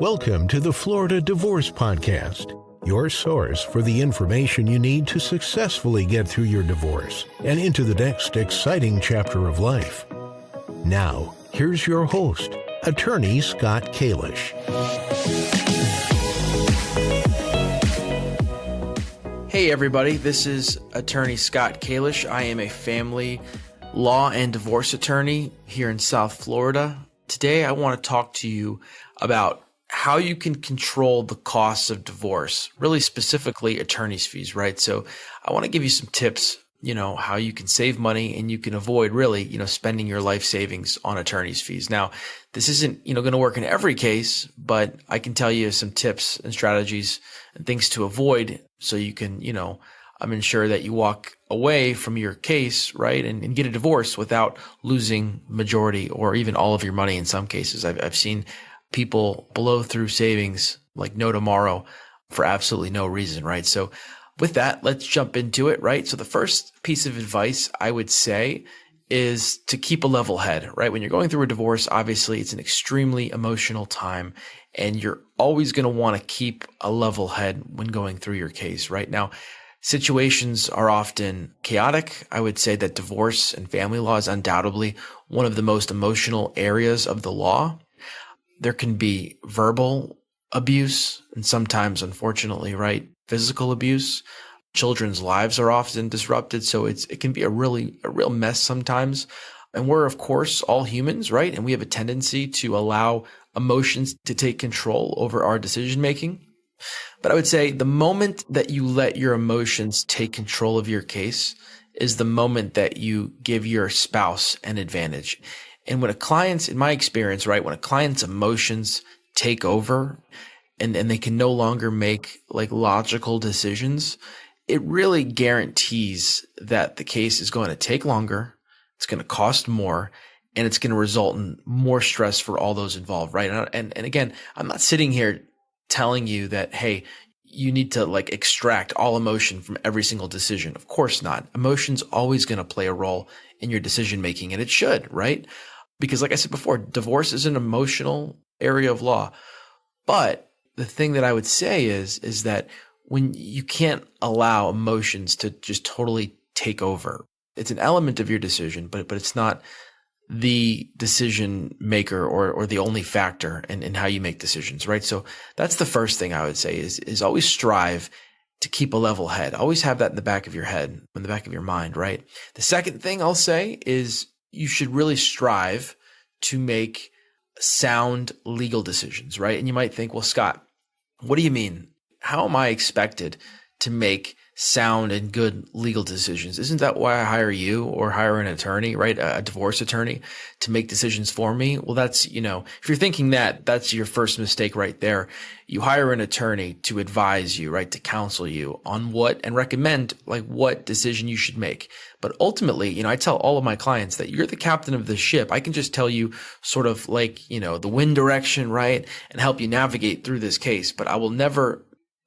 Welcome to the Florida Divorce Podcast, your source for the information you need to successfully get through your divorce and into the next exciting chapter of life. Now, here's your host, Attorney Scott Kalish. Hey everybody, this is Attorney Scott Kalish. I am a family law and divorce attorney here in South Florida. Today I want to talk to you about how you can control the costs of divorce, really specifically attorney's fees, right? So I want to give you some tips, how you can save money and you can avoid really, spending your life savings on attorney's fees. Now, this isn't, going to work in every case, but I can tell you some tips and strategies and things to avoid so you can, ensure that you walk away from your case, right, and get a divorce without losing majority or even all of your money in some cases. I've seen people blow through savings like no tomorrow for absolutely no reason, right? So with that, let's jump into it, right? So the first piece of advice I would say is to keep a level head, right? When you're going through a divorce, obviously it's an extremely emotional time and you're always going to want to keep a level head when going through your case, right? Now, situations are often chaotic. I would say that divorce and family law is undoubtedly one of the most emotional areas of the law. There can be verbal abuse and sometimes, unfortunately, right, physical abuse. Children's lives are often disrupted. So it can be a real mess sometimes. And we're, of course, all humans, right? And we have a tendency to allow emotions to take control over our decision making. But I would say the moment that you let your emotions take control of your case is the moment that you give your spouse an advantage. And when a client's, in my experience, right, when a client's emotions take over and they can no longer make like logical decisions, it really guarantees that the case is going to take longer, it's going to cost more, and it's going to result in more stress for all those involved, right? And again, I'm not sitting here telling you that, hey, you need to like extract all emotion from every single decision. Of course not. Emotion's always going to play a role in your decision making, and it should, right? Because like I said before, divorce is an emotional area of law. But the thing that I would say is that when you can't allow emotions to just totally take over, it's an element of your decision, but it's not the decision maker or the only factor in how you make decisions, right? So that's the first thing I would say is always strive to keep a level head. Always have that in the back of your head, in the back of your mind, right? The second thing I'll say is you should really strive to make sound legal decisions, right? And you might think, well, Scott, what do you mean? How am I expected to make sound and good legal decisions? Isn't that why I hire you or hire an attorney, right? A divorce attorney to make decisions for me? Well, that's, if you're thinking that, that's your first mistake right there. You hire an attorney to advise you, right? To counsel you on what and recommend like what decision you should make. But ultimately, I tell all of my clients that you're the captain of the ship. I can just tell you sort of like, the wind direction, right? And help you navigate through this case, but I will never,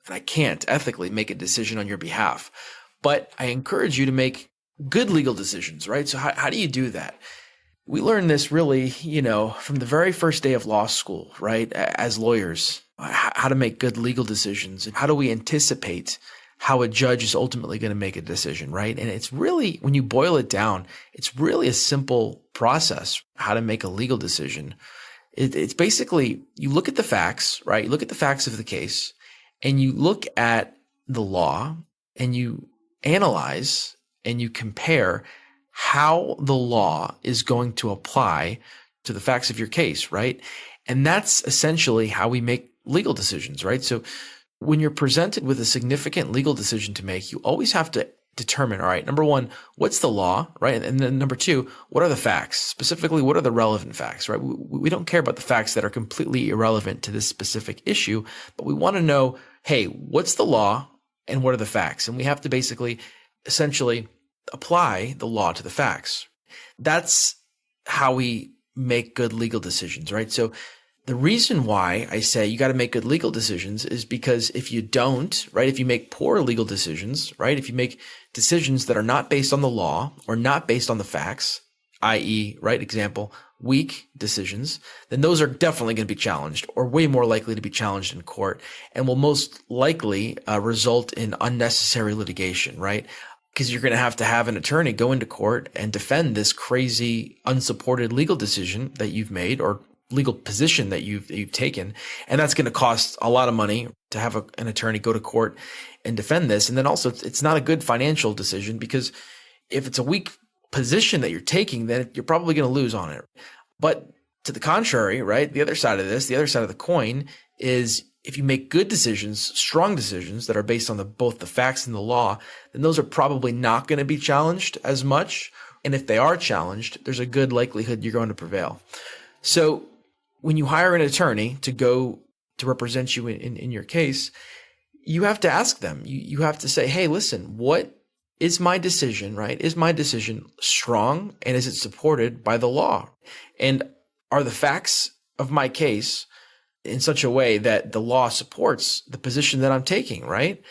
and I can't ethically make a decision on your behalf, but I encourage you to make good legal decisions, right? So how do you do that? We learn this really, from the very first day of law school, right? As lawyers, how to make good legal decisions and how do we anticipate how a judge is ultimately going to make a decision, right? And it's really, when you boil it down, it's really a simple process, how to make a legal decision. It's basically, you look at the facts, right? You look at the facts of the case, and you look at the law and you analyze and you compare how the law is going to apply to the facts of your case, right? And that's essentially how we make legal decisions, right? So when you're presented with a significant legal decision to make, you always have to determine, all right, number one, what's the law, right? And then number two, what are the facts? Specifically, what are the relevant facts, right? We don't care about the facts that are completely irrelevant to this specific issue, but we want to know, hey, what's the law and what are the facts? And we have to basically, essentially apply the law to the facts. That's how we make good legal decisions, right? So the reason why I say you got to make good legal decisions is because if you don't, right, if you make poor legal decisions, right, if you make decisions that are not based on the law or not based on the facts, i.e., right, example, weak decisions, then those are definitely going to be challenged, or way more likely to be challenged in court, and will most likely result in unnecessary litigation, right? Because you're going to have an attorney go into court and defend this crazy, unsupported legal decision that you've made, or legal position that you've taken. And that's going to cost a lot of money to have an attorney go to court and defend this. And then also, it's not a good financial decision, because if it's a weak position that you're taking, then you're probably going to lose on it. But to the contrary, right, the other side of the coin is, if you make good decisions, strong decisions that are based on both the facts and the law, then those are probably not going to be challenged as much. And if they are challenged, there's a good likelihood you're going to prevail. So when you hire an attorney to go to represent you in your case, you have to ask them. You have to say, hey, listen, what is my decision, right? Is my decision strong, and is it supported by the law? And are the facts of my case in such a way that the law supports the position that I'm taking, right?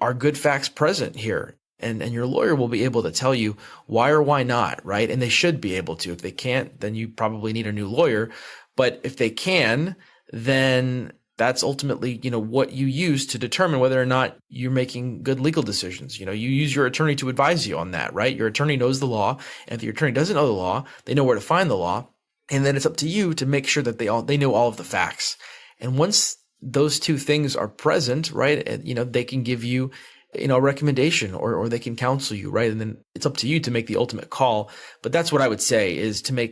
Are good facts present here? And your lawyer will be able to tell you why or why not, right? And they should be able to. If they can't, then you probably need a new lawyer. But if they can, then that's ultimately, what you use to determine whether or not you're making good legal decisions. You use your attorney to advise you on that, right? Your attorney knows the law. And if your attorney doesn't know the law, they know where to find the law. And then it's up to you to make sure that they know all of the facts. And once those two things are present, right, they can give you, a recommendation, or they can counsel you, right? And then it's up to you to make the ultimate call. But that's what I would say, is to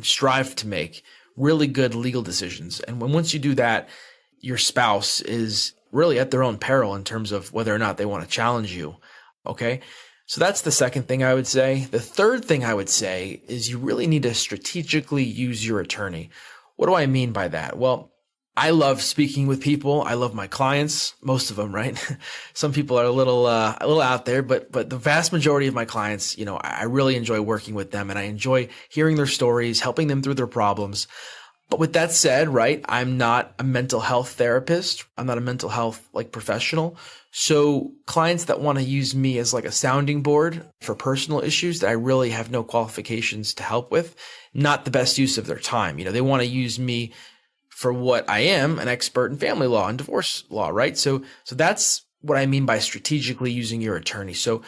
strive to make really good legal decisions. And once you do that, your spouse is really at their own peril in terms of whether or not they want to challenge you. Okay. So that's the second thing I would say. The third thing I would say is you really need to strategically use your attorney. What do I mean by that? Well, I love speaking with people. I love my clients, most of them, right? Some people are a little out there, but the vast majority of my clients, I really enjoy working with them, and I enjoy hearing their stories, helping them through their problems. But with that said, right, I'm not a mental health therapist. I'm not a mental health professional. So clients that want to use me as a sounding board for personal issues that I really have no qualifications to help with, not the best use of their time. They want to use me for what I am, an expert in family law and divorce law, right? So that's what I mean by strategically using your attorney. So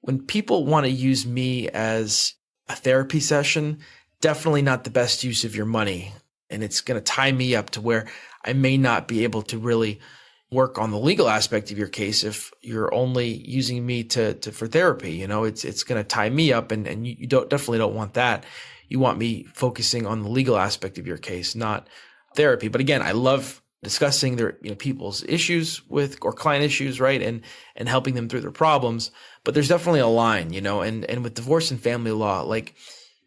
when people want to use me as a therapy session, definitely not the best use of your money. And it's going to tie me up to where I may not be able to really work on the legal aspect of your case if you're only using me for therapy. It's going to tie me up, and you definitely don't want that. You want me focusing on the legal aspect of your case, not therapy. But again, I love discussing their people's issues or client issues, right, and helping them through their problems. But there's definitely a line, and with divorce and family law,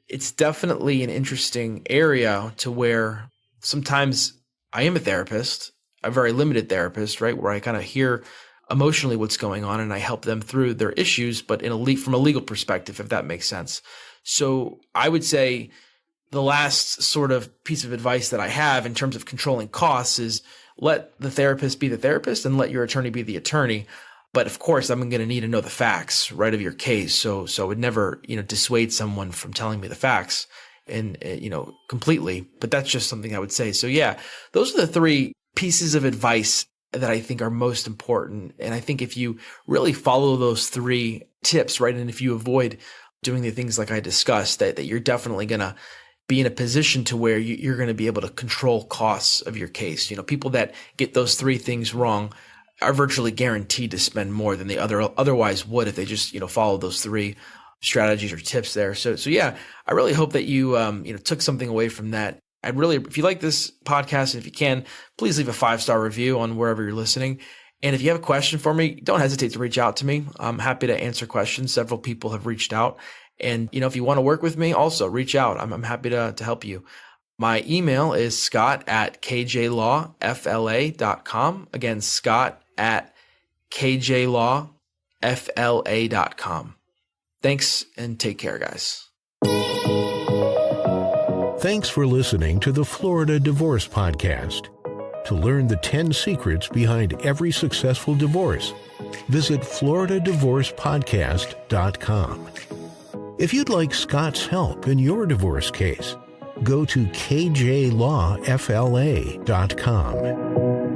it's definitely an interesting area to where sometimes I am a therapist, a very limited therapist, right, where I kind of hear emotionally what's going on and I help them through their issues, but from a legal perspective, if that makes sense. So I would say the last sort of piece of advice that I have in terms of controlling costs is let the therapist be the therapist and let your attorney be the attorney. But of course, I'm going to need to know the facts, right, of your case. So it would never, dissuade someone from telling me the facts and, completely. But that's just something I would say. So yeah, those are the three pieces of advice that I think are most important. And I think if you really follow those three tips, right, and if you avoid doing the things like I discussed, that you're definitely going to be in a position to where you're going to be able to control costs of your case. People that get those three things wrong are virtually guaranteed to spend more than they otherwise would if they just, follow those three strategies or tips there. So yeah, I really hope that you, took something away from that. If you like this podcast, and if you can, please leave a 5-star review on wherever you're listening. And if you have a question for me, don't hesitate to reach out to me. I'm happy to answer questions. Several people have reached out. And, if you want to work with me, also reach out. I'm happy to help you. My email is scott@kjlawfla.com. Again, scott@kjlawfla.com. Thanks, and take care, guys. Thanks for listening to the Florida Divorce Podcast. To learn the 10 secrets behind every successful divorce, visit floridadivorcepodcast.com. If you'd like Scott's help in your divorce case, go to kjlawfla.com.